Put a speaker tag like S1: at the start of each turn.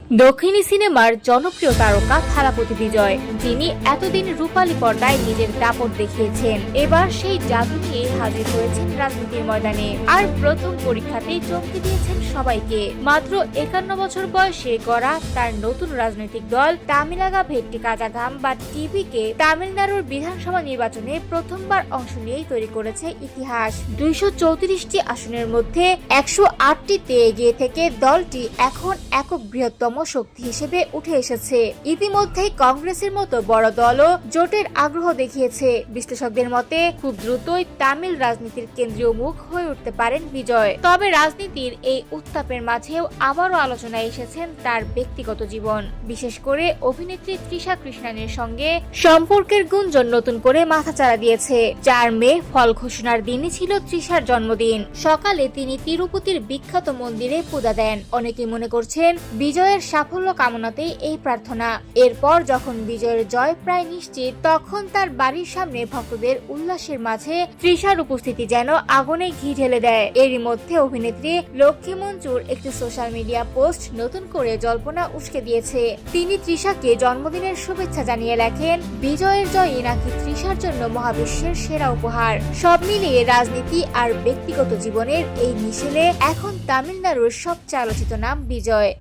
S1: দক্ষিণী সিনেমার জনপ্রিয় তারকা থালাপতি বিজয়, যিনি এতদিন রূপালী পর্দায় নিজের দাপট দেখিয়েছেন, এবার সেই জাদু নিয়ে হাজির হয়েছেন রাজনীতির ময়দানে। আর প্রথম পরীক্ষাতেই চমকে দিয়েছেন সবাইকে। মাত্র 51 বছর বয়সে গড়া তার নতুন রাজনৈতিক দল তামিলাগা ভেট্টি কাজাগাম বা টিভিকে তামিলনাড়ুর বিধানসভা নির্বাচনে প্রথমবার অংশ নিয়েই তৈরি করেছে ইতিহাস। 234টি আসনের মধ্যে 108টিতে এগিয়ে থেকে দলটি এখন একক বৃহত্তম শক্তি হিসেবে উঠে এসেছে। ইতিমধ্যেই কংগ্রেসের মতো বড় দলও জোটের আগ্রহ দেখিয়েছে। বিশ্লেষকদের মতে খুব দ্রুতই তামিল রাজনীতির কেন্দ্রীয় মুখ হয়ে উঠতে পারেন বিজয়। তবে রাজনীতির এই উত্তাপের মাঝেও আবারও আলোচনায় এসেছেন তার ব্যক্তিগত জীবন, বিশেষ করে অভিনেত্রী তৃষা কৃষ্ণানের সঙ্গে সম্পর্কের গুঞ্জন নতুন করে মাথাচাড়া দিয়েছে। 4 মে ফল ঘোষণার দিনই ছিল তৃষার জন্মদিন। সকালে তিনি তিরুপতির বিখ্যাত মন্দিরে পূজা দেন। অনেকে মনে করছেন বিজয়ের সাফল্য কামনাতেই এই প্রার্থনা। এরপর যখন বিজয়ের জয় প্রায় নিশ্চিত, তখন তার বাড়ির সামনে ভক্তদের উল্লাসের মাঝে তৃষার উপস্থিতি যেন আগুনে ঘি ঢেলে দেয়। এরই মধ্যে অভিনেত্রী লক্ষ্মী মঞ্চুর একটি সোশ্যাল মিডিয়া পোস্ট নতুন করে জল্পনা উস্কে দিয়েছে। তিনি তৃষাকে জন্মদিনের শুভেচ্ছা জানিয়ে লেখেন, বিজয়ের জয়ই নাকি তৃষার জন্য মহাবিশ্বের সেরা উপহার। সব মিলিয়ে রাজনীতি আর ব্যক্তিগত জীবনের এই মিশেলে এখন তামিলনাড়ুর সবচেয়ে আলোচিত নাম বিজয়।